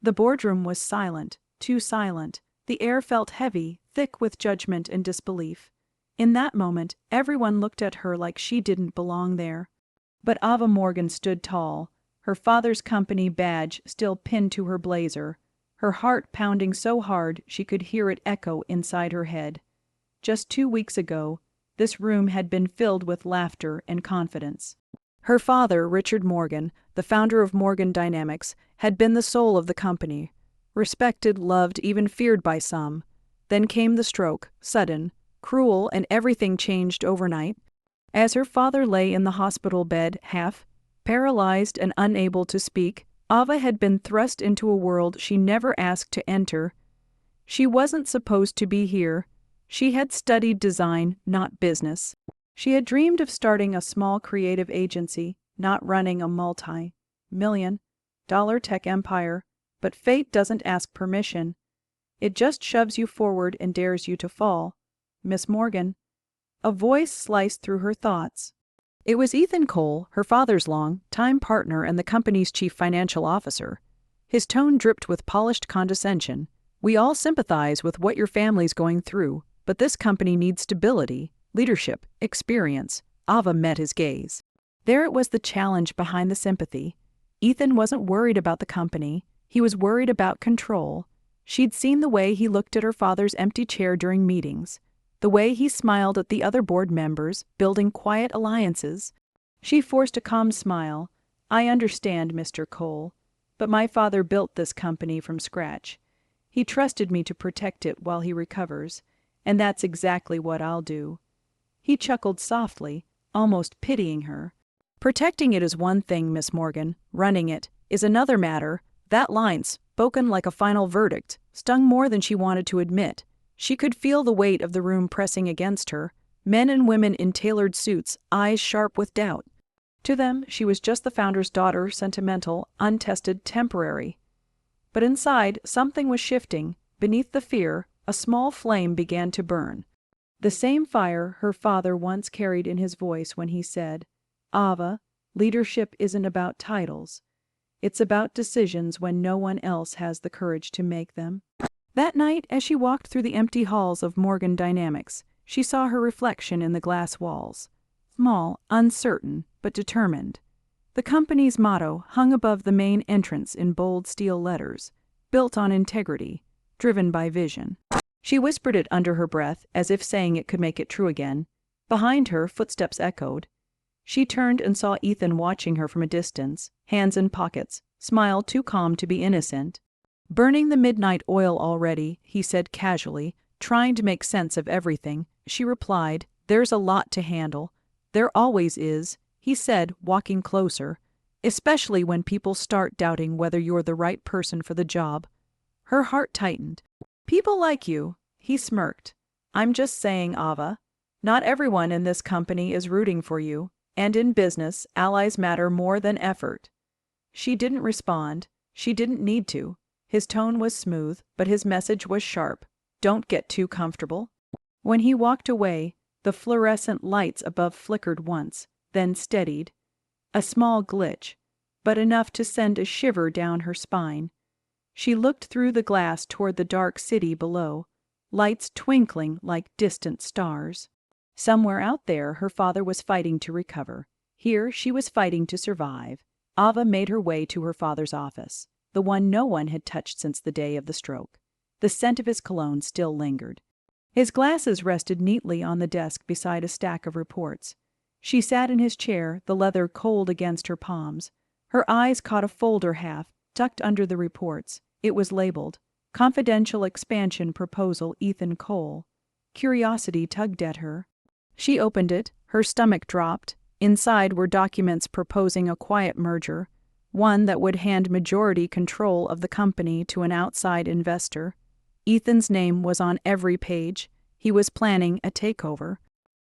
The boardroom was silent, too silent. The air felt heavy, thick with judgment and disbelief. In that moment, everyone looked at her like she didn't belong there. But Ava Morgan stood tall, her father's company badge still pinned to her blazer, her heart pounding so hard she could hear it echo inside her head. Just 2 weeks ago, this room had been filled with laughter and confidence. Her father, Richard Morgan, the founder of Morgan Dynamics, had been the soul of the company. Respected, loved, even feared by some. Then came the stroke, sudden, cruel, and everything changed overnight. As her father lay in the hospital bed, half paralyzed and unable to speak, Ava had been thrust into a world she never asked to enter. She wasn't supposed to be here. She had studied design, not business. She had dreamed of starting a small creative agency, not running a multi-million-dollar tech empire. But fate doesn't ask permission. It just shoves you forward and dares you to fall. Miss Morgan. A voice sliced through her thoughts. It was Ethan Cole, her father's long-time partner and the company's chief financial officer. His tone dripped with polished condescension. We all sympathize with what your family's going through, but this company needs stability, leadership, experience. Ava met his gaze. There it was, the challenge behind the sympathy. Ethan wasn't worried about the company. He was worried about control. She'd seen the way he looked at her father's empty chair during meetings, the way he smiled at the other board members, building quiet alliances. She forced a calm smile. I understand, Mr. Cole, but my father built this company from scratch. He trusted me to protect it while he recovers, and that's exactly what I'll do. He chuckled softly, almost pitying her. Protecting it is one thing, Miss Morgan. Running it is another matter. That line, spoken like a final verdict, stung more than she wanted to admit. She could feel the weight of the room pressing against her, men and women in tailored suits, eyes sharp with doubt. To them, she was just the founder's daughter, sentimental, untested, temporary. But inside, something was shifting. Beneath the fear, a small flame began to burn. The same fire her father once carried in his voice when he said, Ava, leadership isn't about titles. It's about decisions when no one else has the courage to make them. That night, as she walked through the empty halls of Morgan Dynamics, she saw her reflection in the glass walls. Small, uncertain, but determined. The company's motto hung above the main entrance in bold steel letters, built on integrity, driven by vision. She whispered it under her breath, as if saying it could make it true again. Behind her, footsteps echoed. She turned and saw Ethan watching her from a distance, hands in pockets, smile too calm to be innocent. Burning the midnight oil already, he said casually, trying to make sense of everything. She replied, There's a lot to handle. There always is, he said, walking closer, especially when people start doubting whether you're the right person for the job. Her heart tightened. People like you, he smirked. I'm just saying, Ava. Not everyone in this company is rooting for you. And in business, allies matter more than effort. She didn't respond. She didn't need to. His tone was smooth, but his message was sharp. Don't get too comfortable. When he walked away, the fluorescent lights above flickered once, then steadied. A small glitch, but enough to send a shiver down her spine. She looked through the glass toward the dark city below, lights twinkling like distant stars. Somewhere out there, her father was fighting to recover. Here, she was fighting to survive. Ava made her way to her father's office, the one no one had touched since the day of the stroke. The scent of his cologne still lingered. His glasses rested neatly on the desk beside a stack of reports. She sat in his chair, the leather cold against her palms. Her eyes caught a folder half tucked under the reports. It was labeled, Confidential Expansion Proposal, Ethan Cole. Curiosity tugged at her. She opened it, her stomach dropped. Inside were documents proposing a quiet merger, one that would hand majority control of the company to an outside investor. Ethan's name was on every page. He was planning a takeover.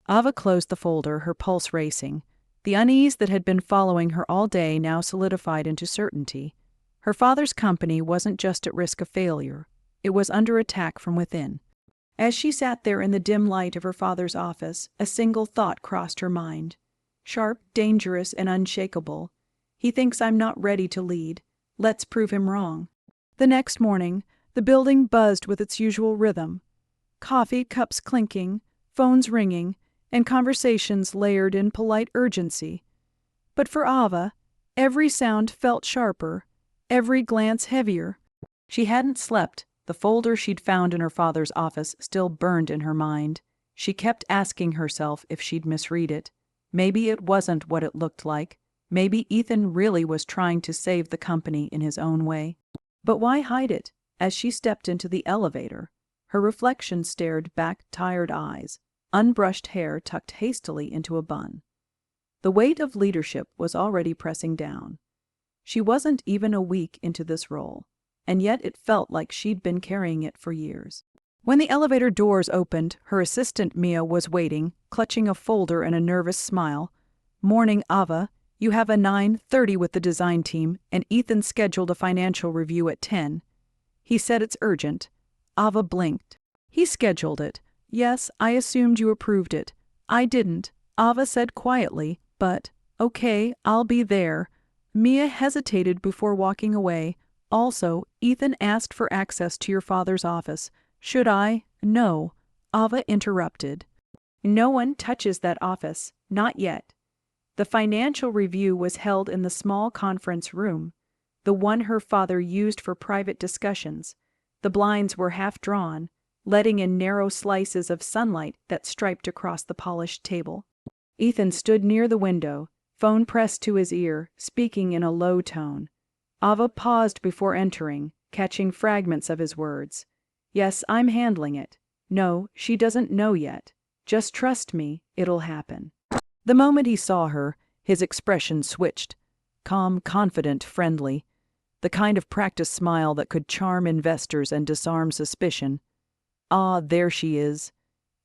Ava closed the folder, her pulse racing. The unease that had been following her all day now solidified into certainty. Her father's company wasn't just at risk of failure. It was under attack from within. As she sat there in the dim light of her father's office, a single thought crossed her mind. Sharp, dangerous, and unshakable. He thinks I'm not ready to lead. Let's prove him wrong. The next morning, the building buzzed with its usual rhythm. Coffee cups clinking, phones ringing, and conversations layered in polite urgency. But for Ava, every sound felt sharper, every glance heavier. She hadn't slept. The folder she'd found in her father's office still burned in her mind. She kept asking herself if she'd misread it. Maybe it wasn't what it looked like. Maybe Ethan really was trying to save the company in his own way. But why hide it? As she stepped into the elevator, her reflection stared back tired eyes, unbrushed hair tucked hastily into a bun. The weight of leadership was already pressing down. She wasn't even a week into this role, and yet it felt like she'd been carrying it for years. When the elevator doors opened, her assistant Mia was waiting, clutching a folder and a nervous smile. "Morning, Ava. You have a 9:30 with the design team, and Ethan scheduled a financial review at 10. He said it's urgent." Ava blinked. "He scheduled it. Yes, I assumed you approved it." "I didn't," Ava said quietly, "but, okay, I'll be there." Mia hesitated before walking away. "Also, Ethan asked for access to your father's office. Should I?" "No," Ava interrupted. "No one touches that office, not yet." The financial review was held in the small conference room, the one her father used for private discussions. The blinds were half drawn, letting in narrow slices of sunlight that striped across the polished table. Ethan stood near the window, phone pressed to his ear, speaking in a low tone. Ava paused before entering, catching fragments of his words. "Yes, I'm handling it. No, she doesn't know yet. Just trust me, it'll happen." The moment he saw her, his expression switched. Calm, confident, friendly. The kind of practiced smile that could charm investors and disarm suspicion. "Ah, there she is,"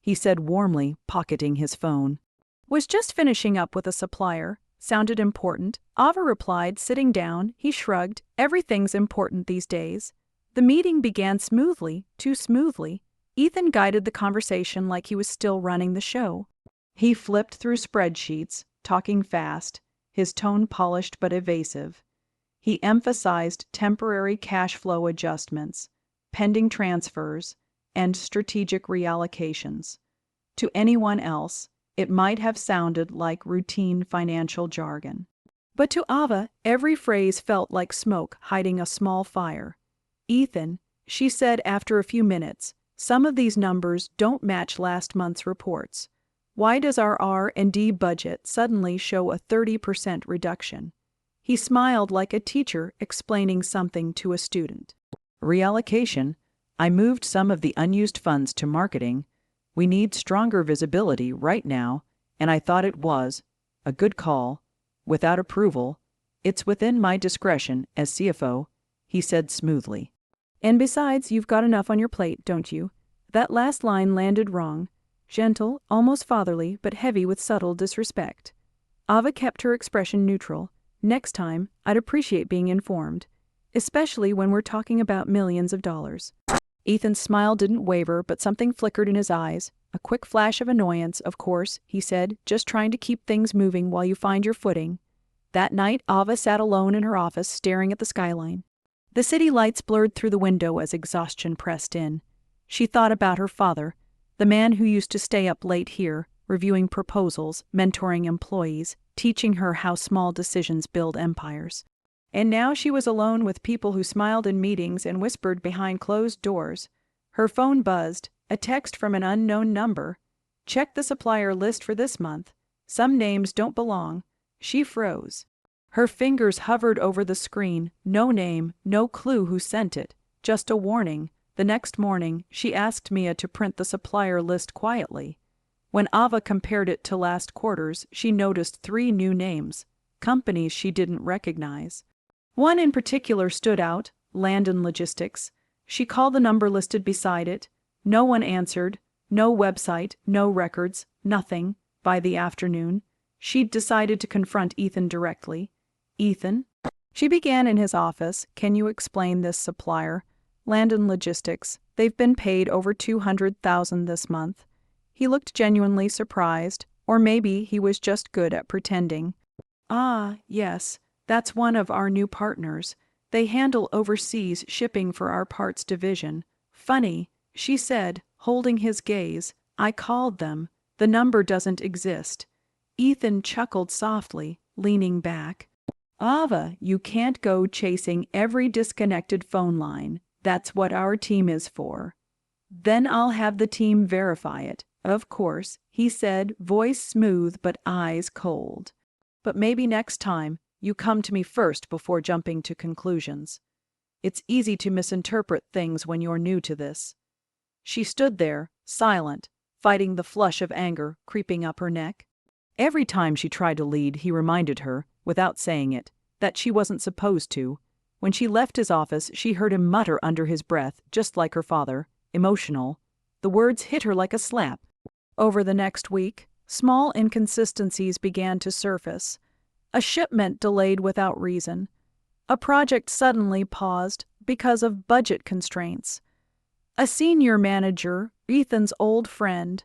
he said warmly, pocketing his phone. "Was just finishing up with a supplier. Sounded important." Ava replied, sitting down. He shrugged. "Everything's important these days." The meeting began smoothly, too smoothly. Ethan guided the conversation like he was still running the show. He flipped through spreadsheets, talking fast, his tone polished but evasive. He emphasized temporary cash flow adjustments, pending transfers, and strategic reallocations. To anyone else, it might have sounded like routine financial jargon. But to Ava, every phrase felt like smoke hiding a small fire. "Ethan," she said after a few minutes, "some of these numbers don't match last month's reports. Why does our R&D budget suddenly show a 30% reduction?" He smiled like a teacher explaining something to a student. "Reallocation. I moved some of the unused funds to marketing. We need stronger visibility right now, and I thought it was a good call. Without approval, it's within my discretion as CFO," he said smoothly. "And besides, you've got enough on your plate, don't you?" That last line landed wrong. Gentle, almost fatherly, but heavy with subtle disrespect. Ava kept her expression neutral. "Next time, I'd appreciate being informed. Especially when we're talking about millions of dollars." Ethan's smile didn't waver, but something flickered in his eyes. A quick flash of annoyance, "Of course," he said, "just trying to keep things moving while you find your footing." That night, Ava sat alone in her office, staring at the skyline. The city lights blurred through the window as exhaustion pressed in. She thought about her father, the man who used to stay up late here, reviewing proposals, mentoring employees, teaching her how small decisions build empires. And now she was alone with people who smiled in meetings and whispered behind closed doors. Her phone buzzed, a text from an unknown number. "Check the supplier list for this month. Some names don't belong." She froze. Her fingers hovered over the screen, no name, no clue who sent it, just a warning. The next morning, she asked Mia to print the supplier list quietly. When Ava compared it to last quarter's, she noticed 3 new names, companies she didn't recognize. One in particular stood out, Landon Logistics. She called the number listed beside it. No one answered, no website, no records, nothing. By the afternoon, she'd decided to confront Ethan directly. "Ethan?" She began in his office. "Can you explain this supplier? Landon Logistics. They've been paid over $200,000 this month." He looked genuinely surprised, or maybe he was just good at pretending. "Ah, yes, that's one of our new partners. They handle overseas shipping for our parts division. Funny, she said, holding his gaze. I called them. The number doesn't exist. Ethan chuckled softly, leaning back. Ava, you can't go chasing every disconnected phone line. That's what our team is for. Then I'll have the team verify it, of course, he said, voice smooth but eyes cold. But maybe next time, you come to me first before jumping to conclusions. It's easy to misinterpret things when you're new to this. She stood there, silent, fighting the flush of anger creeping up her neck. Every time she tried to lead, he reminded her, without saying it, that she wasn't supposed to. When she left his office, she heard him mutter under his breath, just like her father, emotional. The words hit her like a slap. Over the next week, small inconsistencies began to surface. A shipment delayed without reason. A project suddenly paused because of budget constraints. A senior manager, Ethan's old friend,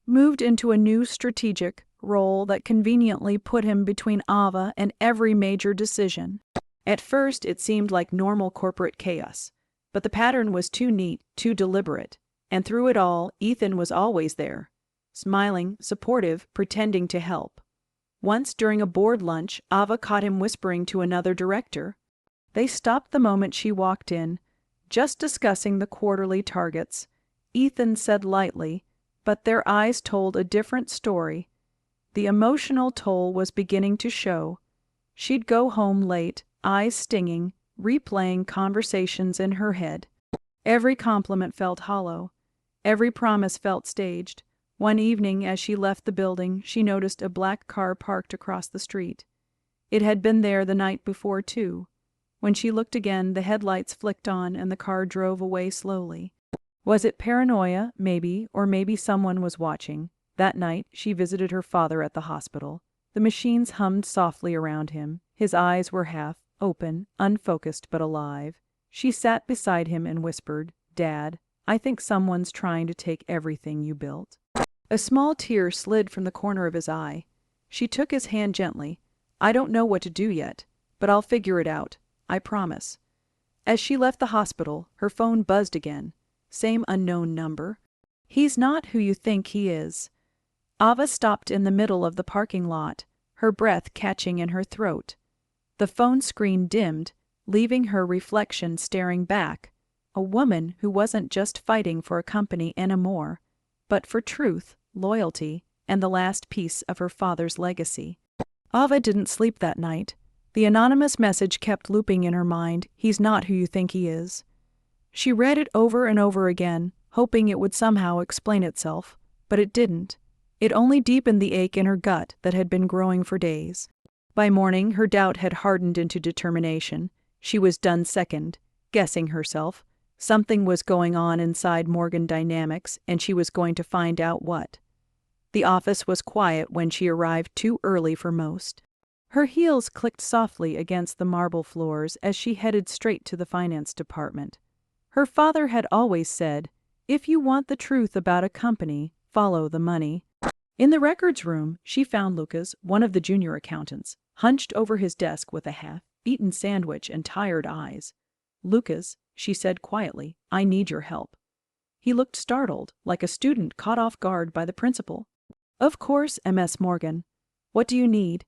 moved into a new strategic role that conveniently put him between Ava and every major decision. At first, it seemed like normal corporate chaos, but the pattern was too neat, too deliberate, and through it all, Ethan was always there, smiling, supportive, pretending to help. Once during a board lunch, Ava caught him whispering to another director. They stopped the moment she walked in, just discussing the quarterly targets. Ethan said lightly, but their eyes told a different story. The emotional toll was beginning to show. She'd go home late, eyes stinging, replaying conversations in her head. Every compliment felt hollow. Every promise felt staged. One evening, as she left the building, she noticed a black car parked across the street. It had been there the night before, too. When she looked again, the headlights flicked on and the car drove away slowly. Was it paranoia, maybe, or maybe someone was watching? That night, she visited her father at the hospital. The machines hummed softly around him. His eyes were half open, unfocused but alive. She sat beside him and whispered, "Dad, I think someone's trying to take everything you built." A small tear slid from the corner of his eye. She took his hand gently. "I don't know what to do yet, but I'll figure it out. I promise." As she left the hospital, her phone buzzed again. Same unknown number. "He's not who you think he is." Ava stopped in the middle of the parking lot, her breath catching in her throat. The phone screen dimmed, leaving her reflection staring back. A woman who wasn't just fighting for a company anymore, but for truth, loyalty, and the last piece of her father's legacy. Ava didn't sleep that night. The anonymous message kept looping in her mind, "He's not who you think he is." She read it over and over again, hoping it would somehow explain itself, but it didn't. It only deepened the ache in her gut that had been growing for days. By morning, her doubt had hardened into determination. She was done second, guessing herself. Something was going on inside Morgan Dynamics, and she was going to find out what. The office was quiet when she arrived, too early for most. Her heels clicked softly against the marble floors as she headed straight to the finance department. Her father had always said, "If you want the truth about a company, follow the money." In the records room, she found Lucas, one of the junior accountants, hunched over his desk with a half-eaten sandwich and tired eyes. "Lucas," she said quietly, "I need your help." He looked startled, like a student caught off guard by the principal. "Of course, Ms. Morgan. What do you need?"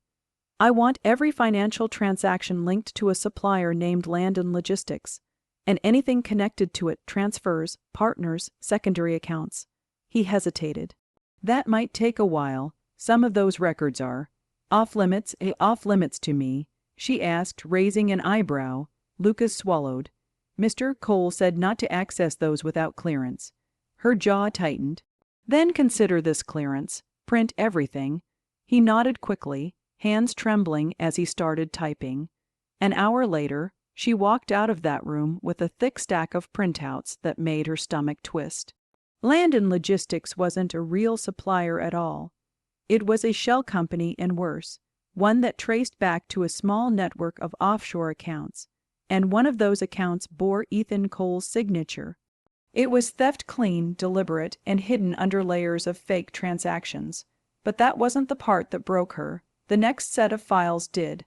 "I want every financial transaction linked to a supplier named Landon Logistics, and anything connected to it, transfers, partners, secondary accounts." He hesitated. "That might take a while. Some of those records are off-limits to me," she asked, raising an eyebrow. Lucas swallowed. "Mr. Cole said not to access those without clearance." Her jaw tightened. "Then consider this clearance. Print everything." He nodded quickly, hands trembling as he started typing. An hour later, she walked out of that room with a thick stack of printouts that made her stomach twist. Landon Logistics wasn't a real supplier at all. It was a shell company and worse, one that traced back to a small network of offshore accounts, and one of those accounts bore Ethan Cole's signature. It was theft clean, deliberate, and hidden under layers of fake transactions. But that wasn't the part that broke her. The next set of files did.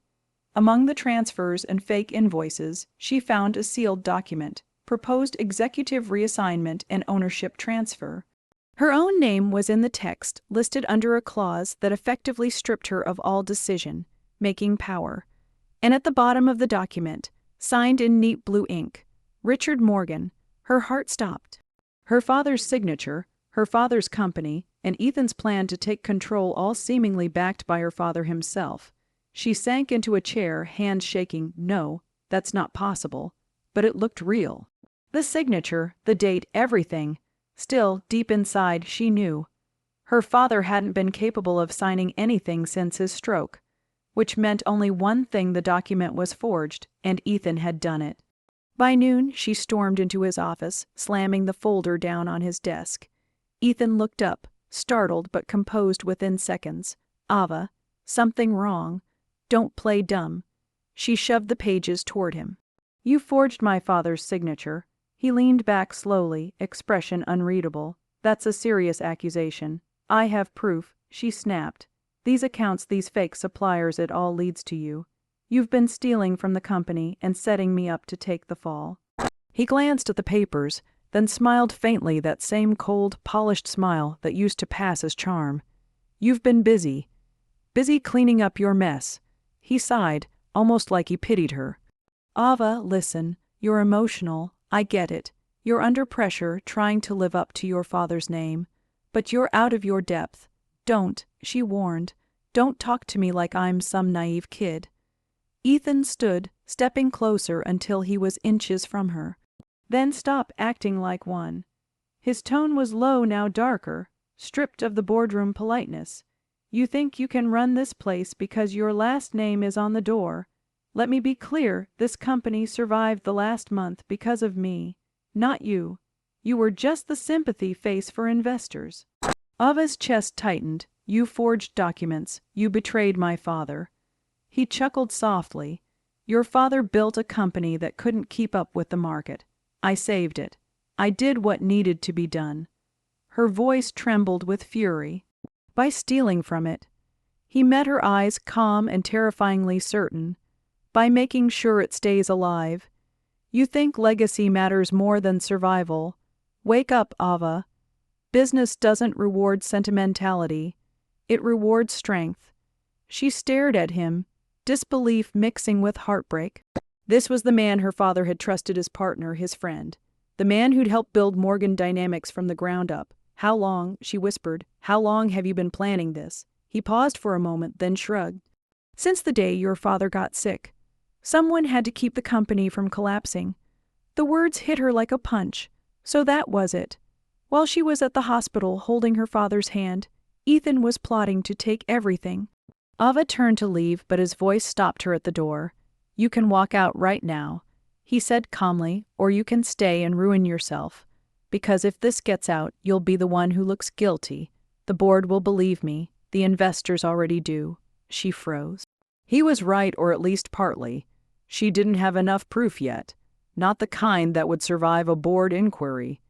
Among the transfers and fake invoices, she found a sealed document, proposed executive reassignment and ownership transfer. Her own name was in the text, listed under a clause that effectively stripped her of all decision-making power. And at the bottom of the document, signed in neat blue ink, Richard Morgan. Her heart stopped. Her father's signature, her father's company, and Ethan's plan to take control, all seemingly backed by her father himself. She sank into a chair, hands shaking. No, that's not possible. But it looked real. The signature, the date, everything. Still, deep inside, she knew. Her father hadn't been capable of signing anything since his stroke, which meant only one thing: the document was forged, and Ethan had done it. By noon, she stormed into his office, slamming the folder down on his desk. Ethan looked up, startled but composed within seconds. "Ava, something wrong. Don't play dumb." She shoved the pages toward him. "You forged my father's signature." He leaned back slowly, expression unreadable. "That's a serious accusation." "I have proof," she snapped. "These accounts, these fake suppliers, it all leads to you. You've been stealing from the company and setting me up to take the fall." He glanced at the papers, then smiled faintly, that same cold, polished smile that used to pass as charm. "You've been busy cleaning up your mess." He sighed, almost like he pitied her. "Ava, listen, you're emotional. I get it. You're under pressure, trying to live up to your father's name. But you're out of your depth. Don't," she warned. "Don't talk to me like I'm some naive kid." Ethan stood, stepping closer until he was inches from her. "Then stop acting like one." His tone was low, now darker, stripped of the boardroom politeness. "You think you can run this place because your last name is on the door. Let me be clear, this company survived the last month because of me, not you. You were just the sympathy face for investors." Ava's chest tightened. "You forged documents. You betrayed my father." He chuckled softly. "Your father built a company that couldn't keep up with the market. I saved it. I did what needed to be done." Her voice trembled with fury. "By stealing from it." He met her eyes, calm and terrifyingly certain. "By making sure it stays alive. You think legacy matters more than survival. Wake up, Ava. Business doesn't reward sentimentality. It rewards strength." She stared at him, disbelief mixing with heartbreak. This was the man her father had trusted as partner, his friend. The man who'd helped build Morgan Dynamics from the ground up. "How long," she whispered, "how long have you been planning this?" He paused for a moment, then shrugged. "Since the day your father got sick. Someone had to keep the company from collapsing." The words hit her like a punch. So that was it. While she was at the hospital holding her father's hand, Ethan was plotting to take everything. Ava turned to leave, but his voice stopped her at the door. "You can walk out right now," he said calmly, "or you can stay and ruin yourself. Because if this gets out, you'll be the one who looks guilty. The board will believe me. The investors already do." She froze. He was right, or at least partly. She didn't have enough proof yet. Not the kind that would survive a board inquiry.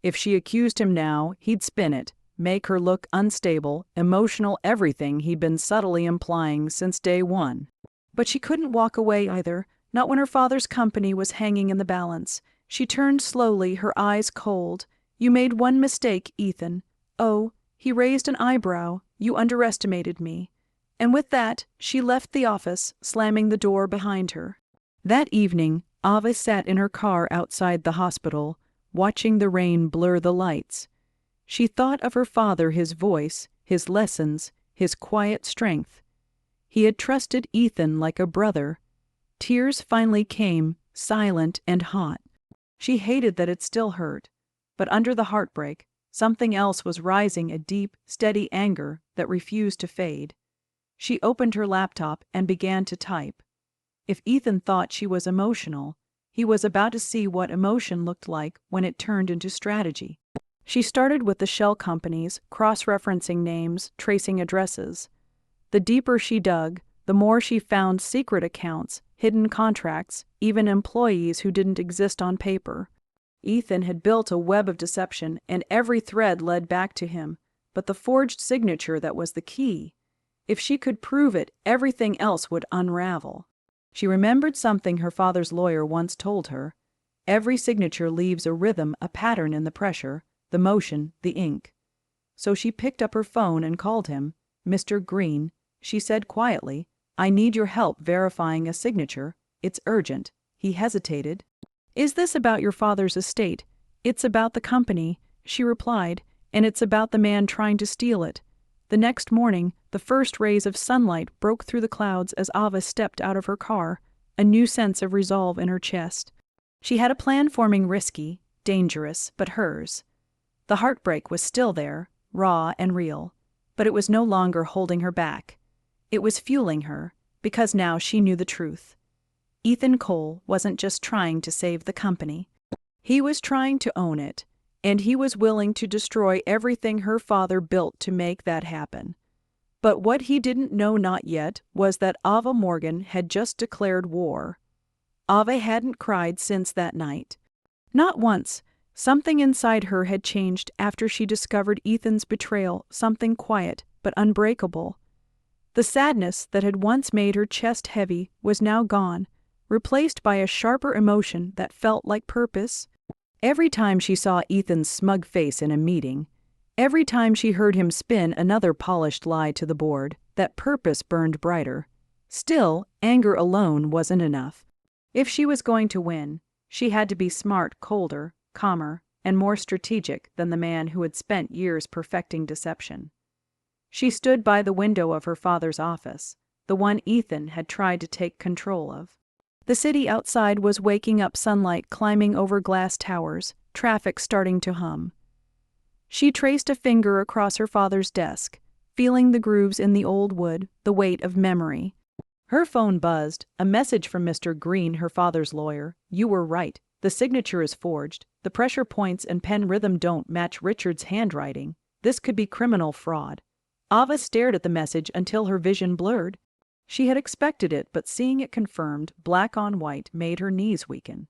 If she accused him now, he'd spin it, make her look unstable, emotional, everything he'd been subtly implying since day one. But she couldn't walk away either, not when her father's company was hanging in the balance. She turned slowly, her eyes cold. "You made one mistake, Ethan." "Oh," he raised an eyebrow, "you underestimated me." And with that, she left the office, slamming the door behind her. That evening, Ava sat in her car outside the hospital, watching the rain blur the lights. She thought of her father, his voice, his lessons, his quiet strength. He had trusted Ethan like a brother. Tears finally came, silent and hot. She hated that it still hurt. But under the heartbreak, something else was rising, a deep, steady anger that refused to fade. She opened her laptop and began to type. If Ethan thought she was emotional, he was about to see what emotion looked like when it turned into strategy. She started with the shell companies, cross-referencing names, tracing addresses. The deeper she dug, the more she found secret accounts, hidden contracts, even employees who didn't exist on paper. Ethan had built a web of deception, and every thread led back to him, but the forged signature that was the key. If she could prove it, everything else would unravel. She remembered something her father's lawyer once told her. Every signature leaves a rhythm, a pattern in the pressure, the motion, the ink. So she picked up her phone and called him. "Mr. Green," she said quietly, "I need your help verifying a signature. It's urgent." He hesitated. "Is this about your father's estate?" "It's about the company," she replied, "and it's about the man trying to steal it." The next morning, the first rays of sunlight broke through the clouds as Ava stepped out of her car, a new sense of resolve in her chest. She had a plan forming, risky, dangerous, but hers. The heartbreak was still there, raw and real, but it was no longer holding her back. It was fueling her, because now she knew the truth. Ethan Cole wasn't just trying to save the company. He was trying to own it, and he was willing to destroy everything her father built to make that happen. But what he didn't know not yet was that Ava Morgan had just declared war. Ava hadn't cried since that night. Not once. Something inside her had changed after she discovered Ethan's betrayal, something quiet but unbreakable. The sadness that had once made her chest heavy was now gone, replaced by a sharper emotion that felt like purpose. Every time she saw Ethan's smug face in a meeting, every time she heard him spin another polished lie to the board, that purpose burned brighter. Still, anger alone wasn't enough. If she was going to win, she had to be smart, colder, calmer, and more strategic than the man who had spent years perfecting deception. She stood by the window of her father's office, the one Ethan had tried to take control of. The city outside was waking up, sunlight climbing over glass towers, traffic starting to hum. She traced a finger across her father's desk, feeling the grooves in the old wood, the weight of memory. Her phone buzzed, a message from Mr. Green, her father's lawyer. "You were right. The signature is forged. The pressure points and pen rhythm don't match Richard's handwriting. This could be criminal fraud." Ava stared at the message until her vision blurred. She had expected it, but seeing it confirmed, black on white, made her knees weaken.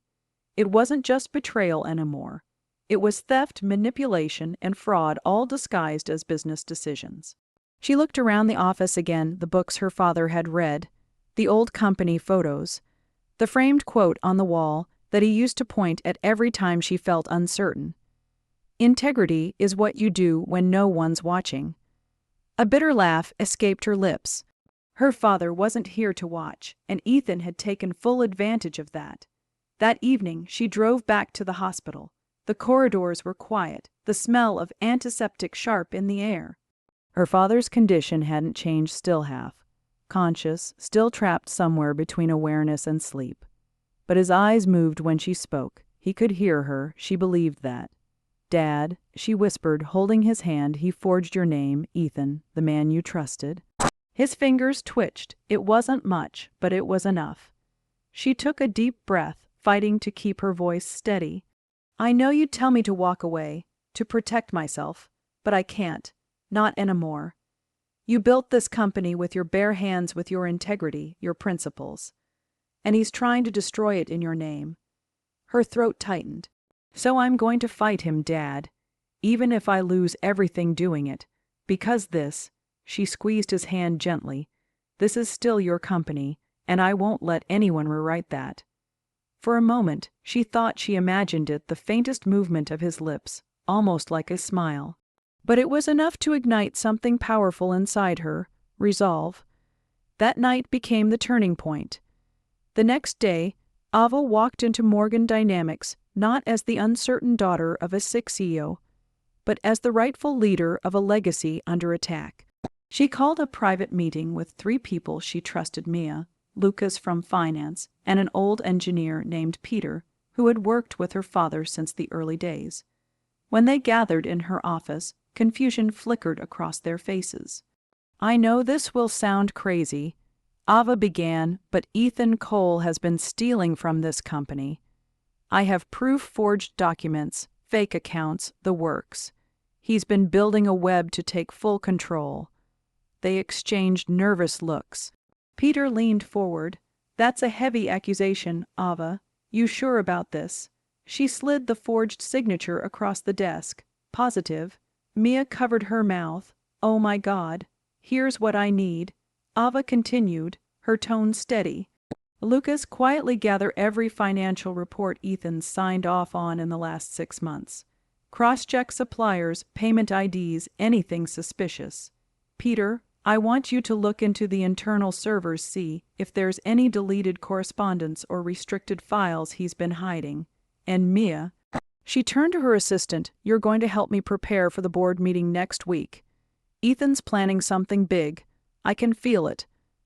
It wasn't just betrayal anymore. It was theft, manipulation, and fraud, all disguised as business decisions. She looked around the office again, the books her father had read, the old company photos, the framed quote on the wall that he used to point at every time she felt uncertain. "Integrity is what you do when no one's watching." A bitter laugh escaped her lips. Her father wasn't here to watch, and Ethan had taken full advantage of that. That evening, she drove back to the hospital. The corridors were quiet, the smell of antiseptic sharp in the air. Her father's condition hadn't changed, still half conscious, still trapped somewhere between awareness and sleep. But his eyes moved when she spoke. He could hear her, she believed that. "Dad," she whispered, holding his hand, "he forged your name, Ethan, the man you trusted." His fingers twitched. It wasn't much, but it was enough. She took a deep breath, fighting to keep her voice steady. "I know you'd tell me to walk away, to protect myself, but I can't. Not anymore. You built this company with your bare hands, with your integrity, your principles. And he's trying to destroy it in your name." Her throat tightened. "So I'm going to fight him, Dad, even if I lose everything doing it, because this," she squeezed his hand gently, "this is still your company, and I won't let anyone rewrite that." For a moment, she thought she imagined it, the faintest movement of his lips, almost like a smile. But it was enough to ignite something powerful inside her, resolve. That night became the turning point. The next day, Ava walked into Morgan Dynamics not as the uncertain daughter of a sick CEO, but as the rightful leader of a legacy under attack. She called a private meeting with 3 people she trusted: Mia, Lucas from finance, and an old engineer named Peter, who had worked with her father since the early days. When they gathered in her office, confusion flickered across their faces. "I know this will sound crazy," Ava began, "but Ethan Cole has been stealing from this company. I have proof, forged documents, fake accounts, the works. He's been building a web to take full control." They exchanged nervous looks. Peter leaned forward. "That's a heavy accusation, Ava. You sure about this?" She slid the forged signature across the desk. "Positive." Mia covered her mouth. "Oh my God. Here's what I need." Ava continued, her tone steady. Lucas, quietly gather every financial report Ethan signed off on in the last 6 months. Cross-check suppliers, payment IDs, anything suspicious. Peter, I want you to look into the internal servers, see if there's any deleted correspondence or restricted files he's been hiding. And Mia, she turned to her assistant, you're going to help me prepare for the board meeting next week. Ethan's planning something big. I can feel it.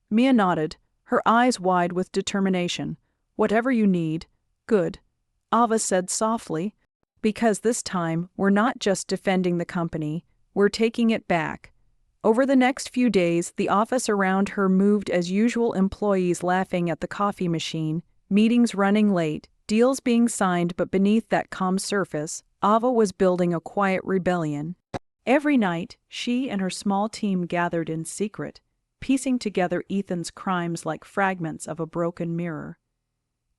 Mia nodded, her eyes wide with determination. Whatever you need. Good. Ava said softly, because this time we're not just defending the company, we're taking it back. Over the next few days, the office around her moved as usual, employees laughing at the coffee machine, meetings running late, deals being signed, but beneath that calm surface, Ava was building a quiet rebellion. Every night, she and her small team gathered in secret, piecing together Ethan's crimes like fragments of a broken mirror.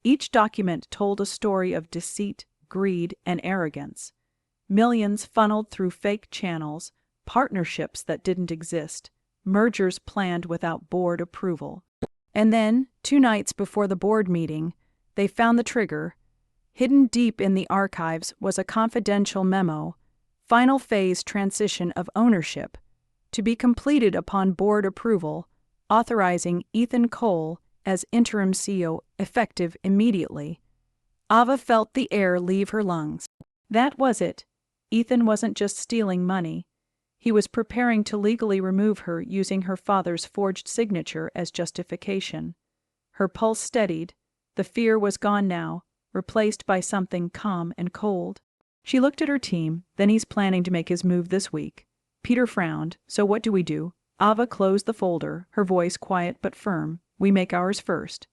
Each document told a story of deceit, greed, and arrogance. Millions funneled through fake channels, partnerships that didn't exist, mergers planned without board approval. And then, 2 nights before the board meeting, they found the trigger. Hidden deep in the archives was a confidential memo, final phase transition of ownership, to be completed upon board approval, authorizing Ethan Cole as interim CEO effective immediately. Ava felt the air leave her lungs. That was it. Ethan wasn't just stealing money. He was preparing to legally remove her using her father's forged signature as justification. Her pulse steadied. The fear was gone now, replaced by something calm and cold. She looked at her team, then he's planning to make his move this week. Peter frowned. So what do we do? Ava closed the folder, her voice quiet but firm. We make ours first.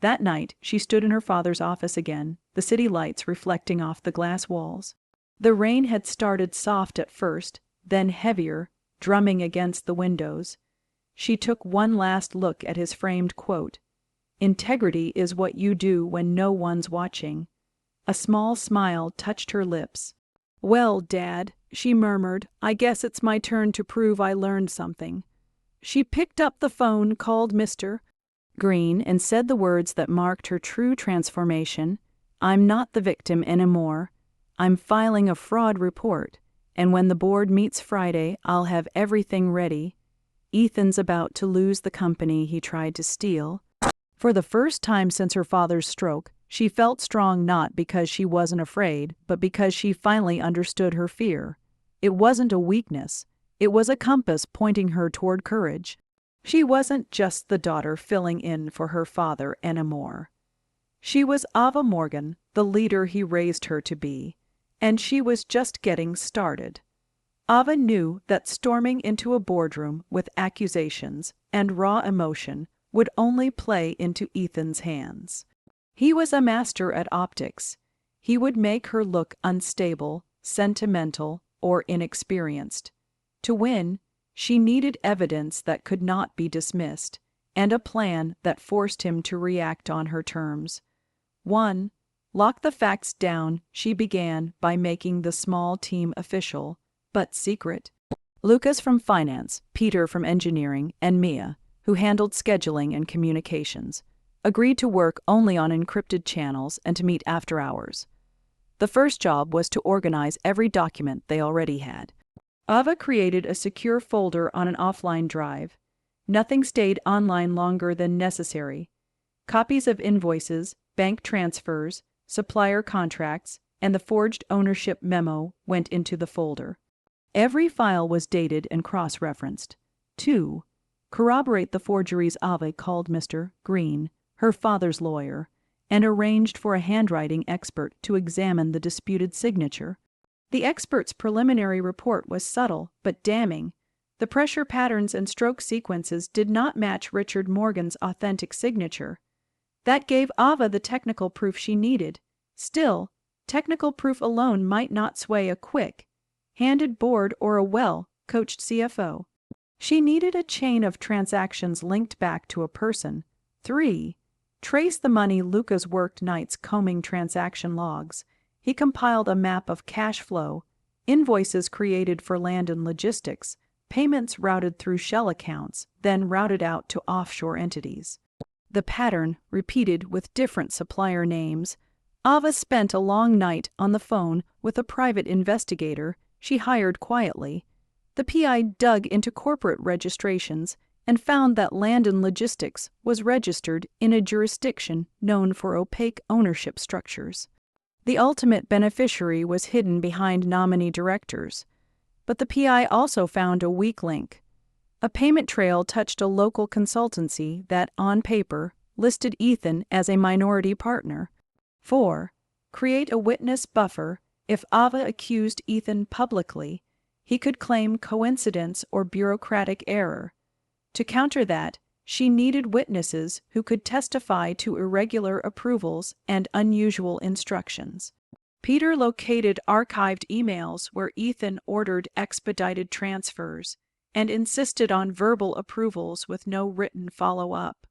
That night, she stood in her father's office again, the city lights reflecting off the glass walls. The rain had started soft at first, then heavier, drumming against the windows. She took one last look at his framed quote, "Integrity is what you do when no one's watching." A small smile touched her lips. "Well, Dad," she murmured, "I guess it's my turn to prove I learned something." She picked up the phone, called Mr. Green, and said the words that marked her true transformation. "I'm not the victim anymore. I'm filing a fraud report, and when the board meets Friday, I'll have everything ready. Ethan's about to lose the company he tried to steal." For the first time since her father's stroke, she felt strong, not because she wasn't afraid, but because she finally understood her fear. It wasn't a weakness. It was a compass pointing her toward courage. She wasn't just the daughter filling in for her father anymore. She was Ava Morgan, the leader he raised her to be, and she was just getting started. Ava knew that storming into a boardroom with accusations and raw emotion would only play into Ethan's hands. He was a master at optics. He would make her look unstable, sentimental, or inexperienced. To win, she needed evidence that could not be dismissed, and a plan that forced him to react on her terms. 1. Lock the facts down. She began by making the small team official, but secret. Lucas from finance, Peter from engineering, and Mia, who handled scheduling and communications, agreed to work only on encrypted channels and to meet after hours. The first job was to organize every document they already had. Ava created a secure folder on an offline drive. Nothing stayed online longer than necessary. Copies of invoices, bank transfers, supplier contracts, and the forged ownership memo went into the folder. Every file was dated and cross-referenced. 2. Corroborate the forgeries. Ava called Mr. Green, her father's lawyer, and arranged for a handwriting expert to examine the disputed signature. The expert's preliminary report was subtle but damning. The pressure patterns and stroke sequences did not match Richard Morgan's authentic signature. That gave Ava the technical proof she needed. Still, technical proof alone might not sway a quick-handed board or a well-coached CFO. She needed a chain of transactions linked back to a person. 3. Trace the money. Lucas worked nights combing transaction logs. He compiled a map of cash flow, invoices created for land and logistics, payments routed through shell accounts, then routed out to offshore entities. the pattern repeated with different supplier names. Ava spent a long night on the phone with a private investigator she hired quietly. The PI dug into corporate registrations and found that Landon Logistics was registered in a jurisdiction known for opaque ownership structures. The ultimate beneficiary was hidden behind nominee directors. But the PI also found a weak link. A payment trail touched a local consultancy that, on paper, listed Ethan as a minority partner. 4. Create a witness buffer. If Ava accused Ethan publicly, he could claim coincidence or bureaucratic error. To counter that, she needed witnesses who could testify to irregular approvals and unusual instructions. Peter located archived emails where Ethan ordered expedited transfers and insisted on verbal approvals with no written follow-up.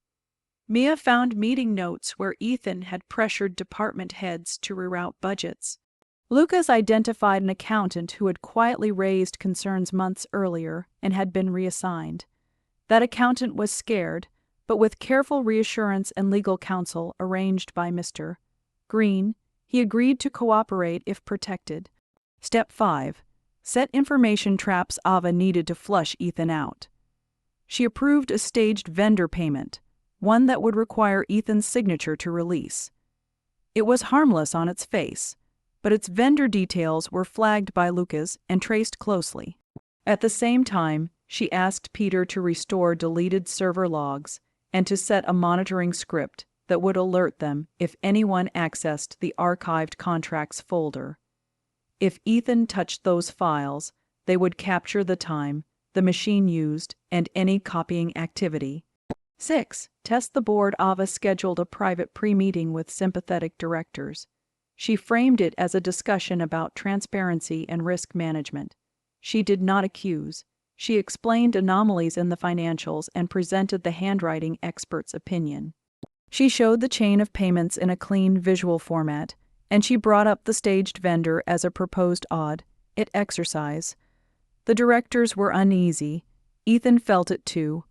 Mia found meeting notes where Ethan had pressured department heads to reroute budgets. Lucas identified an accountant who had quietly raised concerns months earlier and had been reassigned. That accountant was scared, but with careful reassurance and legal counsel arranged by Mr. Green, he agreed to cooperate if protected. Step 5. Set information traps Ava needed to flush Ethan out. She approved a staged vendor payment, one that would require Ethan's signature to release. It was harmless on its face, but its vendor details were flagged by Lucas and traced closely. At the same time, she asked Peter to restore deleted server logs and to set a monitoring script that would alert them if anyone accessed the archived contracts folder. If Ethan touched those files, they would capture the time, the machine used, and any copying activity. 6. Test the board. Ava scheduled a private pre-meeting with sympathetic directors. She framed it as a discussion about transparency and risk management. She did not accuse. She explained anomalies in the financials and presented the handwriting expert's opinion. She showed the chain of payments in a clean visual format, and she brought up the staged vendor as a proposed audit exercise. The directors were uneasy. Ethan felt it too.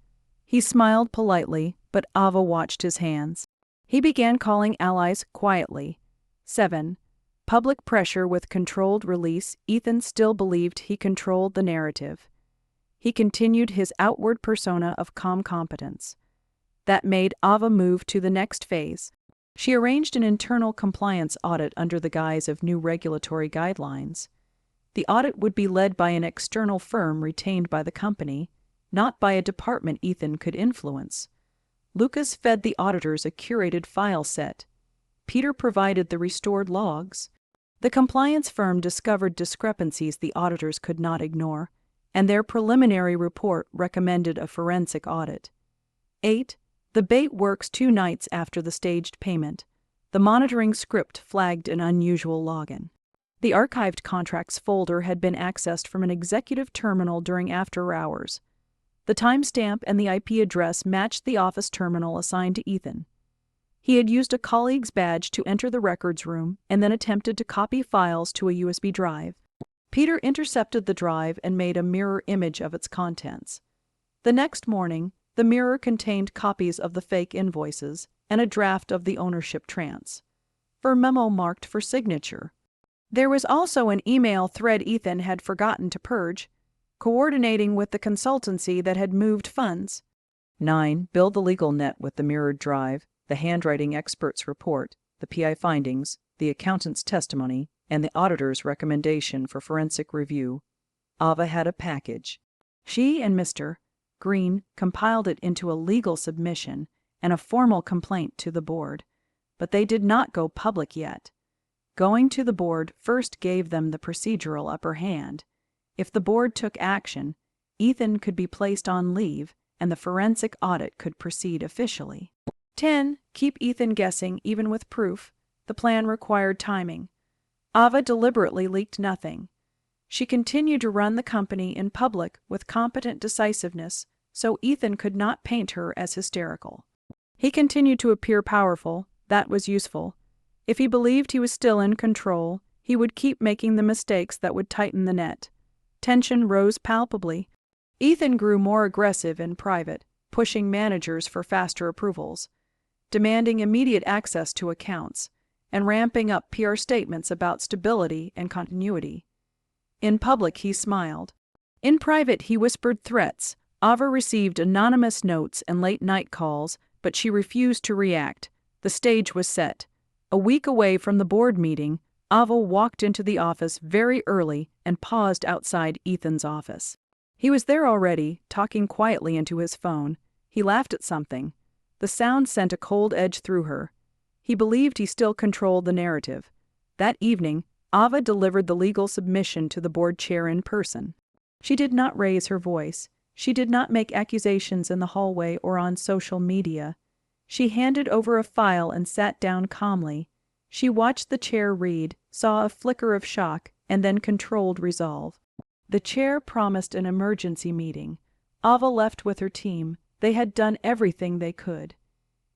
He smiled politely, but Ava watched his hands. He began calling allies quietly. 7. Public pressure with controlled release. Ethan still believed he controlled the narrative. He continued his outward persona of calm competence. That made Ava move to the next phase. She arranged an internal compliance audit under the guise of new regulatory guidelines. The audit would be led by an external firm retained by the company, not by a department Ethan could influence. Lucas fed the auditors a curated file set. Peter provided the restored logs. The compliance firm discovered discrepancies the auditors could not ignore, and their preliminary report recommended a forensic audit. 8. The bait works 2 nights after the staged payment. The monitoring script flagged an unusual login. The archived contracts folder had been accessed from an executive terminal during after hours. The timestamp and the IP address matched the office terminal assigned to Ethan. He had used a colleague's badge to enter the records room and then attempted to copy files to a USB drive. Peter intercepted the drive and made a mirror image of its contents. The next morning, the mirror contained copies of the fake invoices and a draft of the ownership transfer memo marked for signature. There was also an email thread Ethan had forgotten to purge, coordinating with the consultancy that had moved funds. 9. Build the legal net with the mirrored drive, the handwriting expert's report, the PI findings, the accountant's testimony, and the auditor's recommendation for forensic review. Ava had a package. She and Mr. Green compiled it into a legal submission and a formal complaint to the board, but they did not go public yet. Going to the board first gave them the procedural upper hand. If the board took action, Ethan could be placed on leave and the forensic audit could proceed officially. 10. Keep Ethan guessing even with proof. The plan required timing. Ava deliberately leaked nothing. She continued to run the company in public with competent decisiveness, so Ethan could not paint her as hysterical. He continued to appear powerful. That was useful. If he believed he was still in control, he would keep making the mistakes that would tighten the net. Tension rose palpably. Ethan grew more aggressive in private, pushing managers for faster approvals. demanding immediate access to accounts, and ramping up PR statements about stability and continuity. In public, he smiled. In private, he whispered threats. Ava received anonymous notes and late-night calls, but she refused to react. The stage was set. A week away from the board meeting, Ava walked into the office very early and paused outside Ethan's office. He was there already, talking quietly into his phone. He laughed at something. The sound sent a cold edge through her. He believed he still controlled the narrative. That evening, Ava delivered the legal submission to the board chair in person. She did not raise her voice. She did not make accusations in the hallway or on social media. She handed over a file and sat down calmly. She watched the chair read, saw a flicker of shock, and then controlled resolve. The chair promised an emergency meeting. Ava left with her team. They had done everything they could.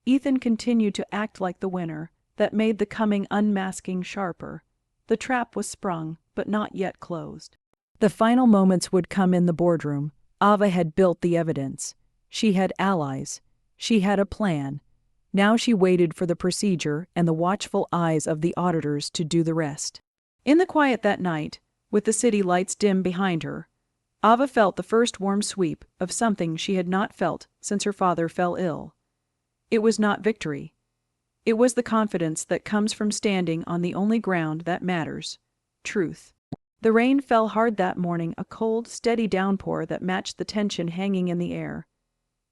Ethan continued to act like the winner. That made the coming unmasking sharper. The trap was sprung, but not yet closed. The final moments would come in the boardroom. Ava had built the evidence. She had allies. She had a plan. Now she waited for the procedure and the watchful eyes of the auditors to do the rest. In the quiet that night, with the city lights dim behind her, Ava felt the first warm sweep of something she had not felt since her father fell ill. It was not victory. It was the confidence that comes from standing on the only ground that matters: truth. The rain fell hard that morning, a cold, steady downpour that matched the tension hanging in the air.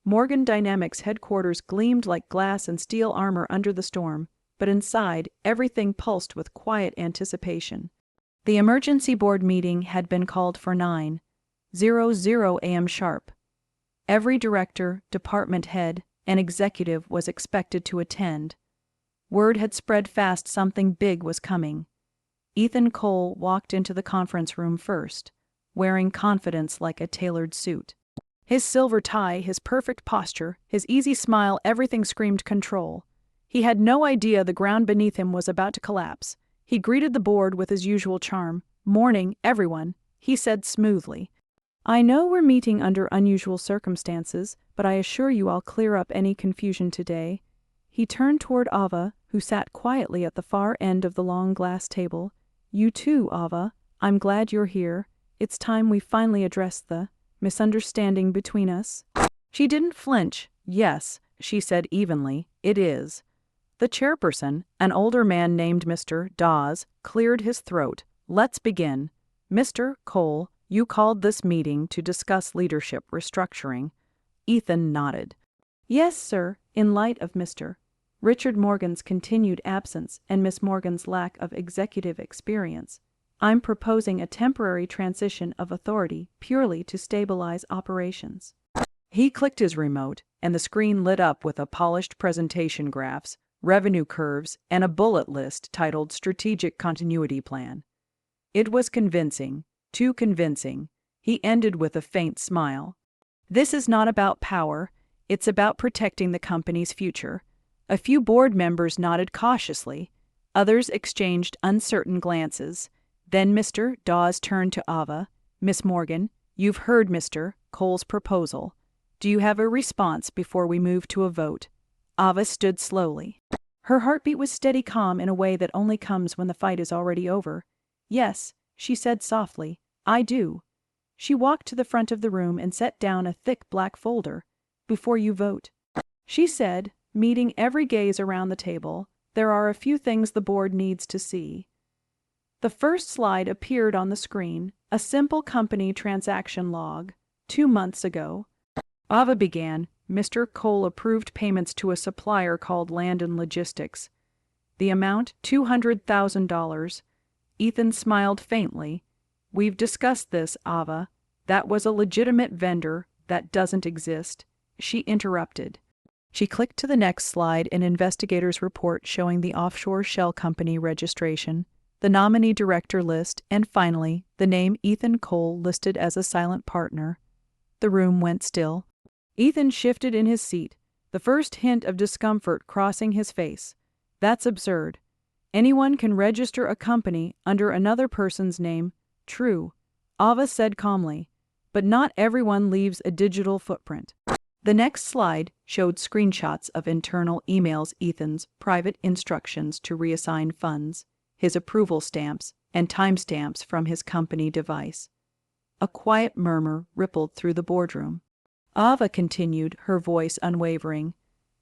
Morgan Dynamics headquarters gleamed like glass and steel armor under the storm, but inside, everything pulsed with quiet anticipation. The emergency board meeting had been called for 9:00 a.m. sharp. Every director, department head, and executive was expected to attend. Word had spread fast something big was coming. Ethan Cole walked into the conference room first, wearing confidence like a tailored suit. His silver tie, his perfect posture, his easy smile, everything screamed control. He had no idea the ground beneath him was about to collapse. He greeted the board with his usual charm. "Morning, everyone," he said smoothly. "I know we're meeting under unusual circumstances, but I assure you I'll clear up any confusion today." He turned toward Ava, who sat quietly at the far end of the long glass table. "You too, Ava. I'm glad you're here. It's time we finally addressed the misunderstanding between us." She didn't flinch. "Yes," she said evenly, "it is." The chairperson, an older man named Mr. Dawes, cleared his throat. "Let's begin. Mr. Cole, you called this meeting to discuss leadership restructuring." Ethan nodded. "Yes, sir. In light of Mr. Richard Morgan's continued absence and Miss Morgan's lack of executive experience, I'm proposing a temporary transition of authority purely to stabilize operations." He clicked his remote, and the screen lit up with a polished presentation, graphs, revenue curves, and a bullet list titled Strategic Continuity Plan. It was convincing, too convincing. He ended with a faint smile. "This is not about power. It's about protecting the company's future." A few board members nodded cautiously. Others exchanged uncertain glances. Then Mr. Dawes turned to Ava. "Miss Morgan, you've heard Mr. Cole's proposal. Do you have a response before we move to a vote?" Ava stood slowly. Her heartbeat was steady calm in a way that only comes when the fight is already over. "Yes," she said softly, "I do." She walked to the front of the room and set down a thick black folder. "Before you vote," she said, meeting every gaze around the table, "there are a few things the board needs to see." The first slide appeared on the screen, a simple company transaction log. 2 months ago, Ava began, Mr. Cole approved payments to a supplier called Land and Logistics. The amount, $200,000. Ethan smiled faintly. "We've discussed this, Ava. That was a legitimate vendor. That doesn't exist." She interrupted. She clicked to the next slide, an investigator's report showing the offshore shell company registration, the nominee director list, and finally, the name Ethan Cole listed as a silent partner. The room went still. Ethan shifted in his seat, the first hint of discomfort crossing his face. "That's absurd. Anyone can register a company under another person's name." "True," Ava said calmly, "but not everyone leaves a digital footprint." The next slide showed screenshots of internal emails, Ethan's private instructions to reassign funds, his approval stamps, and timestamps from his company device. A quiet murmur rippled through the boardroom. Ava continued, her voice unwavering.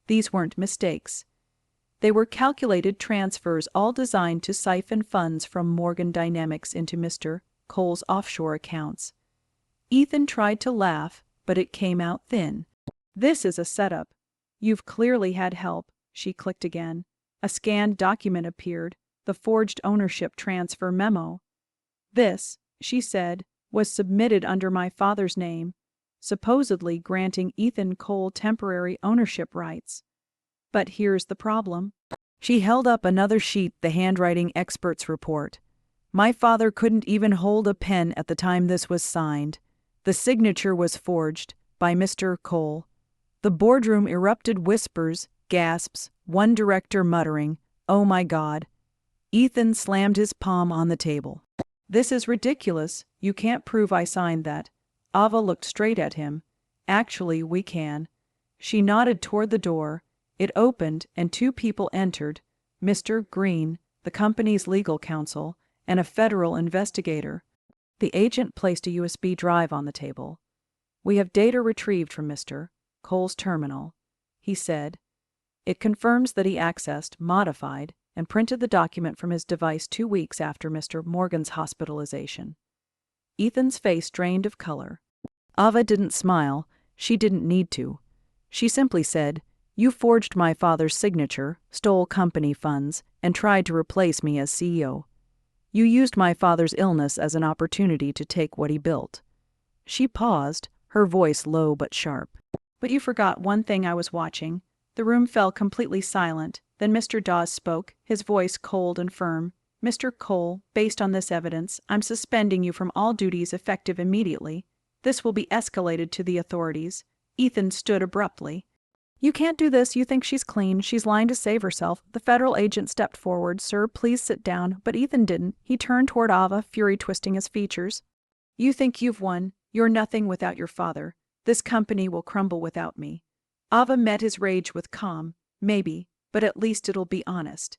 These weren't mistakes. They were calculated transfers, all designed to siphon funds from Morgan Dynamics into Mr. Cole's offshore accounts. Ethan tried to laugh, but it came out thin. This is a setup. You've clearly had help, she clicked again. A scanned document appeared, the forged ownership transfer memo. This, she said, was submitted under my father's name, supposedly granting Ethan Cole temporary ownership rights. But here's the problem. She held up another sheet, the handwriting expert's report. My father couldn't even hold a pen at the time this was signed. The signature was forged by Mr. Cole. The boardroom erupted, whispers, gasps, one director muttering, "Oh my God." Ethan slammed his palm on the table. This is ridiculous. You can't prove I signed that. Ava looked straight at him. Actually, we can. She nodded toward the door. It opened, and two people entered, Mr. Green, the company's legal counsel, and a federal investigator. The agent placed a USB drive on the table. We have data retrieved from Mr. Cole's terminal, he said. It confirms that he accessed, modified, and printed the document from his device 2 weeks after Mr. Morgan's hospitalization. Ethan's face drained of color. Ava didn't smile. She didn't need to. She simply said, "You forged my father's signature, stole company funds, and tried to replace me as CEO. You used my father's illness as an opportunity to take what he built." She paused, her voice low but sharp. "But you forgot one thing I was watching." The room fell completely silent. Then Mr. Dawes spoke, his voice cold and firm. "Mr. Cole, based on this evidence, I'm suspending you from all duties effective immediately. This will be escalated to the authorities." Ethan stood abruptly. "You can't do this. You think she's clean. She's lying to save herself." The federal agent stepped forward. "Sir, please sit down." But Ethan didn't. He turned toward Ava, fury twisting his features. "You think you've won. You're nothing without your father. This company will crumble without me." Ava met his rage with calm. "Maybe, but at least it'll be honest."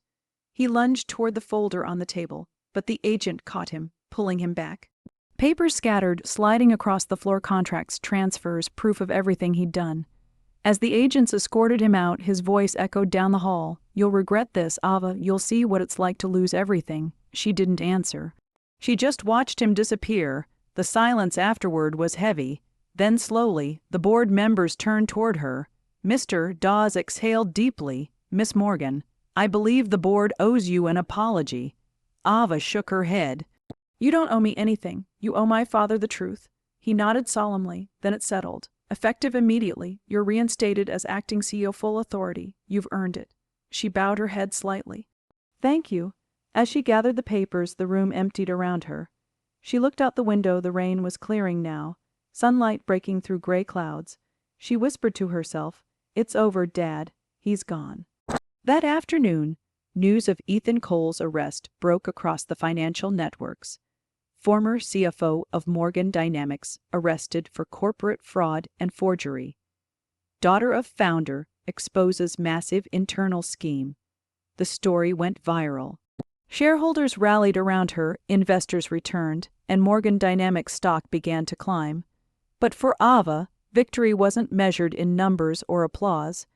He lunged toward the folder on the table, but the agent caught him, pulling him back. Papers scattered, sliding across the floor, contracts, transfers, proof of everything he'd done. As the agents escorted him out, his voice echoed down the hall. "You'll regret this, Ava. You'll see what it's like to lose everything." She didn't answer. She just watched him disappear. The silence afterward was heavy. Then slowly, the board members turned toward her. Mr. Dawes exhaled deeply. "Miss Morgan, I believe the board owes you an apology." Ava shook her head. "You don't owe me anything. You owe my father the truth." He nodded solemnly. Then it settled. "Effective immediately, you're reinstated as acting CEO, full authority. You've earned it." She bowed her head slightly. "Thank you." As she gathered the papers, the room emptied around her. She looked out the window. The rain was clearing now, sunlight breaking through gray clouds. She whispered to herself, "It's over, Dad. He's gone." That afternoon, news of Ethan Cole's arrest broke across the financial networks. Former CFO of Morgan Dynamics arrested for corporate fraud and forgery. Daughter of founder exposes massive internal scheme. The story went viral. Shareholders rallied around her, investors returned, and Morgan Dynamics stock began to climb. But for Ava, victory wasn't measured in numbers or applause.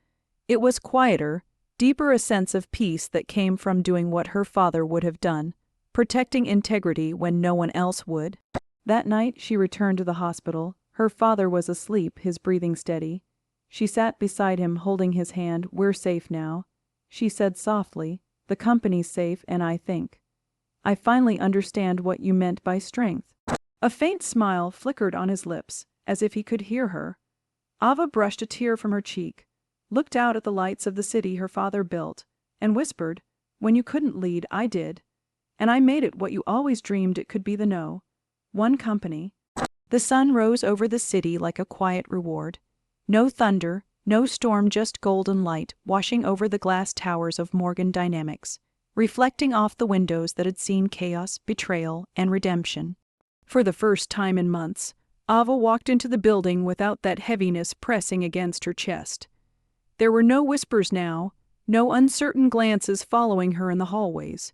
It was quieter, deeper, a sense of peace that came from doing what her father would have done, protecting integrity when no one else would. That night she returned to the hospital. Her father was asleep, his breathing steady. She sat beside him, holding his hand. "We're safe now," she said softly. "The company's safe, and I finally understand what you meant by strength." A faint smile flickered on his lips, as if he could hear her. Ava brushed a tear from her cheek, looked out at the lights of the city her father built, and whispered, "When you couldn't lead, I did. And I made it what you always dreamed it could be, the No. 1 company." The sun rose over the city like a quiet reward. No thunder, no storm, just golden light washing over the glass towers of Morgan Dynamics, reflecting off the windows that had seen chaos, betrayal, and redemption. For the first time in months, Ava walked into the building without that heaviness pressing against her chest. There were no whispers now, no uncertain glances following her in the hallways.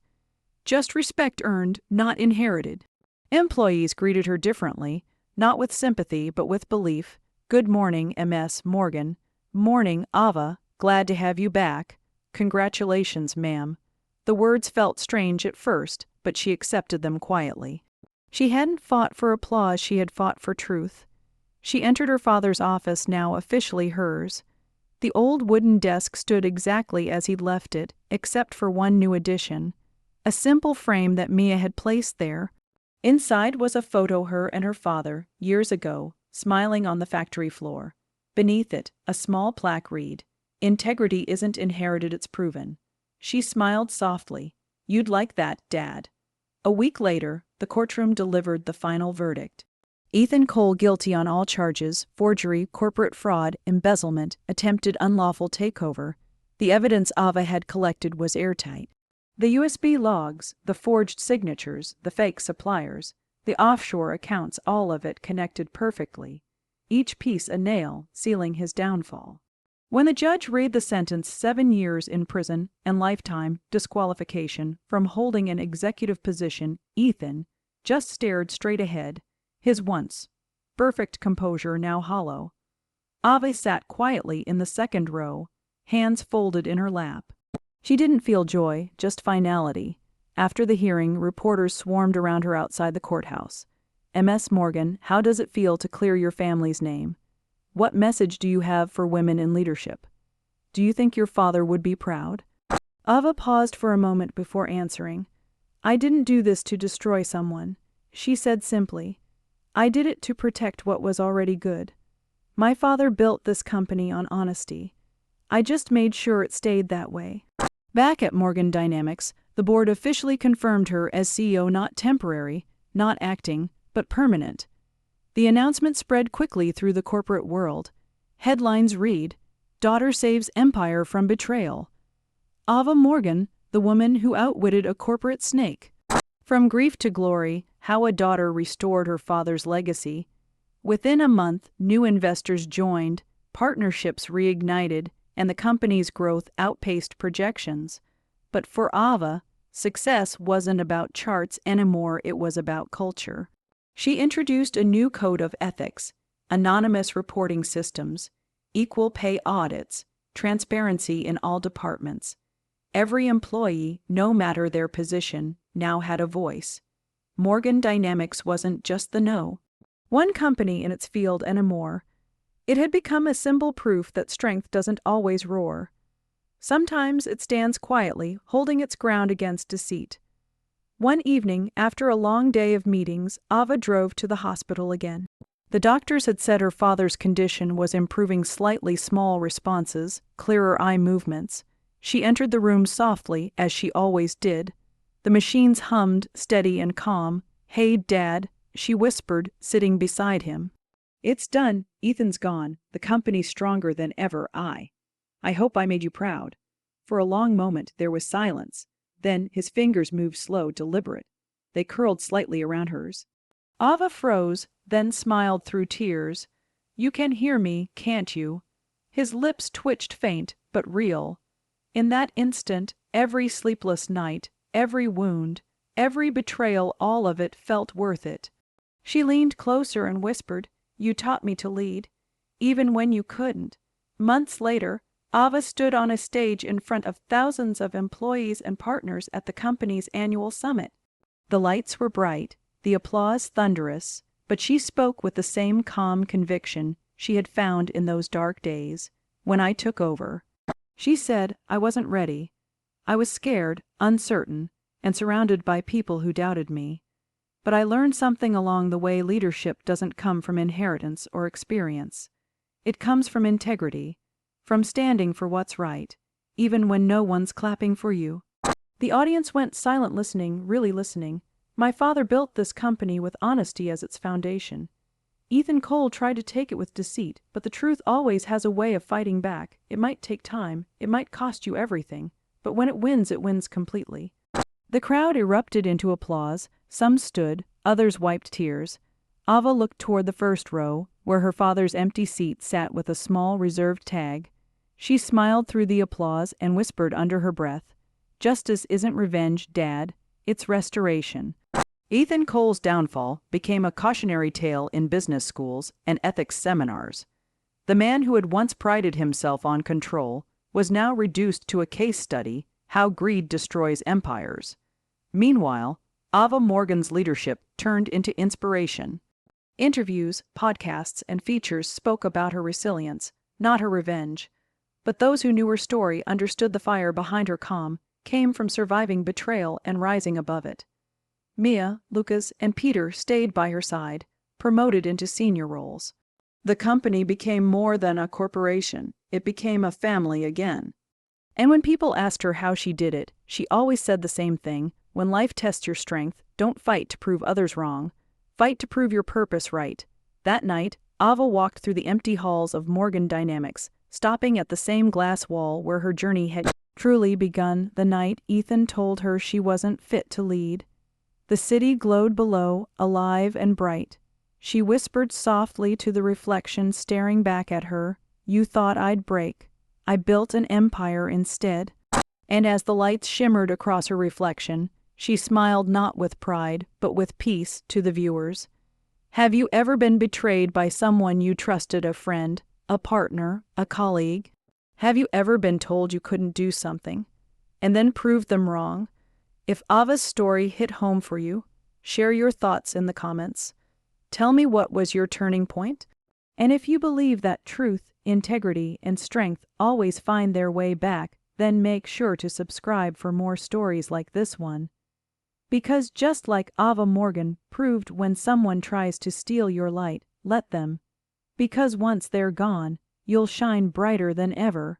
Just respect earned, not inherited. Employees greeted her differently, not with sympathy but with belief. "Good morning, Ms. Morgan." "Morning, Ava. Glad to have you back." "Congratulations, ma'am." The words felt strange at first, but she accepted them quietly. She hadn't fought for applause, she had fought for truth. She entered her father's office, now officially hers. The old wooden desk stood exactly as he'd left it, except for one new addition. A simple frame that Mia had placed there. Inside was a photo her and her father, years ago, smiling on the factory floor. Beneath it, a small plaque read, "Integrity isn't inherited, it's proven." She smiled softly. "You'd like that, Dad." A week later, the courtroom delivered the final verdict. Ethan Cole guilty on all charges: forgery, corporate fraud, embezzlement, attempted unlawful takeover. The evidence Ava had collected was airtight. The USB logs, the forged signatures, the fake suppliers, the offshore accounts, all of it connected perfectly. Each piece a nail, sealing his downfall. When the judge read the sentence, 7 years in prison and lifetime disqualification from holding an executive position, Ethan just stared straight ahead, his once perfect composure now hollow. Ava sat quietly in the second row, hands folded in her lap. She didn't feel joy, just finality. After the hearing, reporters swarmed around her outside the courthouse. "Ms. Morgan, how does it feel to clear your family's name? What message do you have for women in leadership? Do you think your father would be proud?" Ava paused for a moment before answering. "I didn't do this to destroy someone," she said simply. "I did it to protect what was already good. My father built this company on honesty. I just made sure it stayed that way." Back at Morgan Dynamics, the board officially confirmed her as CEO, not temporary, not acting, but permanent. The announcement spread quickly through the corporate world. Headlines read, "Daughter saves empire from betrayal." Ava Morgan, the woman who outwitted a corporate snake. From grief to glory, how a daughter restored her father's legacy. Within a month, new investors joined, partnerships reignited, and the company's growth outpaced projections. But for Ava, success wasn't about charts anymore, it was about culture. She introduced a new code of ethics, anonymous reporting systems, equal pay audits, transparency in all departments. Every employee, no matter their position, now had a voice. Morgan Dynamics wasn't just the one company in its field anymore. It had become a symbol, proof that strength doesn't always roar. Sometimes it stands quietly, holding its ground against deceit. One evening, after a long day of meetings, Ava drove to the hospital again. The doctors had said her father's condition was improving slightly, small responses, clearer eye movements. She entered the room softly, as she always did. The machines hummed, steady and calm. "Hey, Dad," she whispered, sitting beside him. "It's done. Ethan's gone. The company's stronger than ever. I hope I made you proud." For a long moment there was silence. Then his fingers moved slow, deliberate. They curled slightly around hers. Ava froze, then smiled through tears. "You can hear me, can't you?" His lips twitched, faint, but real. In that instant, every sleepless night, every wound, every betrayal, all of it felt worth it. She leaned closer and whispered, "You taught me to lead, even when you couldn't." Months later, Ava stood on a stage in front of thousands of employees and partners at the company's annual summit. The lights were bright, the applause thunderous, but she spoke with the same calm conviction she had found in those dark days. "When I took over," she said, "I wasn't ready. I was scared, uncertain, and surrounded by people who doubted me. But I learned something along the way: leadership doesn't come from inheritance or experience. It comes from integrity, from standing for what's right, even when no one's clapping for you." The audience went silent, listening, really listening. "My father built this company with honesty as its foundation. Ethan Cole tried to take it with deceit, but the truth always has a way of fighting back. It might take time, it might cost you everything, but when it wins completely." The crowd erupted into applause. Some stood, others wiped tears. Ava looked toward the first row, where her father's empty seat sat with a small reserved tag. She smiled through the applause and whispered under her breath, "Justice isn't revenge, Dad, it's restoration." Ethan Cole's downfall became a cautionary tale in business schools and ethics seminars. The man who had once prided himself on control was now reduced to a case study: how greed destroys empires. Meanwhile, Ava Morgan's leadership turned into inspiration. Interviews, podcasts, and features spoke about her resilience, not her revenge. But those who knew her story understood the fire behind her calm came from surviving betrayal and rising above it. Mia, Lucas, and Peter stayed by her side, promoted into senior roles. The company became more than a corporation, it became a family again. And when people asked her how she did it, she always said the same thing: when life tests your strength, don't fight to prove others wrong, fight to prove your purpose right. That night, Ava walked through the empty halls of Morgan Dynamics, stopping at the same glass wall where her journey had truly begun the night Ethan told her she wasn't fit to lead. The city glowed below, alive and bright. She whispered softly to the reflection staring back at her, "You thought I'd break. I built an empire instead." And as the lights shimmered across her reflection, she smiled not with pride, but with peace to the viewers. Have you ever been betrayed by someone you trusted, a friend, a partner, a colleague? Have you ever been told you couldn't do something, and then proved them wrong? If Ava's story hit home for you, share your thoughts in the comments. Tell me, what was your turning point? And if you believe that truth, integrity, and strength always find their way back, then make sure to subscribe for more stories like this one. Because just like Ava Morgan proved, when someone tries to steal your light, let them. Because once they're gone, you'll shine brighter than ever.